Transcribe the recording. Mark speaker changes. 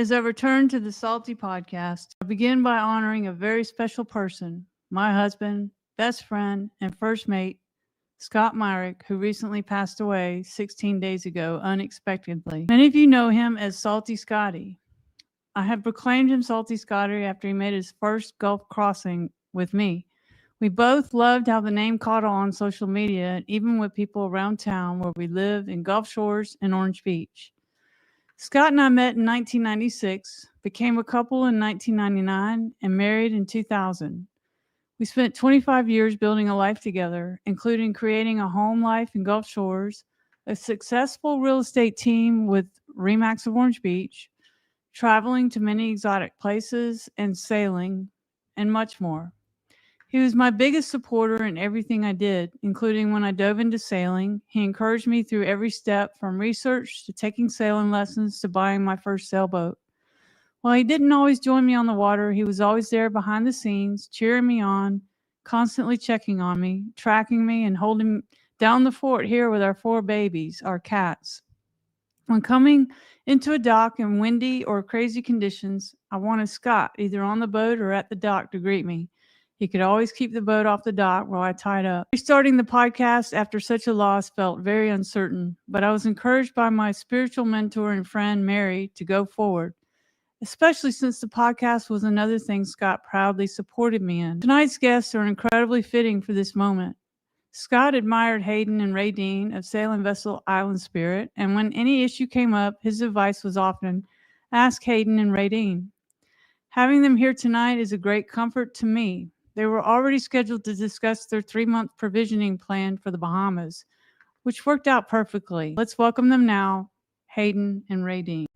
Speaker 1: As I return to the Salty Podcast, I begin by honoring a very special person, my husband, best friend, and first mate, Scott Myrick, who recently passed away 16 days ago unexpectedly. Many of you know him as Salty Scotty. I have proclaimed him Salty Scotty after he made his first Gulf crossing with me. We both loved how the name caught on social media and even with people around town where we live in Gulf Shores and Orange Beach. Scott and I met in 1996, became a couple in 1999, and married in 2000. We spent 25 years building a life together, including creating a home life in Gulf Shores, a successful real estate team with Remax of Orange Beach, traveling to many exotic places, and sailing, and much more. He was my biggest supporter in everything I did, including when I dove into sailing. He encouraged me through every step, from research to taking sailing lessons to buying my first sailboat. While he didn't always join me on the water, he was always there behind the scenes, cheering me on, constantly checking on me, tracking me, and holding down the fort here with our 4 babies, our cats. When coming into a dock in windy or crazy conditions, I wanted Scott either on the boat or at the dock to greet me. He could always keep the boat off the dock while I tied up. Restarting the podcast after such a loss felt very uncertain, but I was encouraged by my spiritual mentor and friend, Mary, to go forward, especially since the podcast was another thing Scott proudly supported me in. Tonight's guests are incredibly fitting for this moment. Scott admired Hayden and Ray Dean of sailing vessel Island Spirit, and when any issue came up, his advice was often, ask Hayden and Ray Dean. Having them here tonight is a great comfort to me. They were already scheduled to discuss their 3-month provisioning plan for the Bahamas, which worked out perfectly. Let's welcome them now, Hayden and Ray Dean.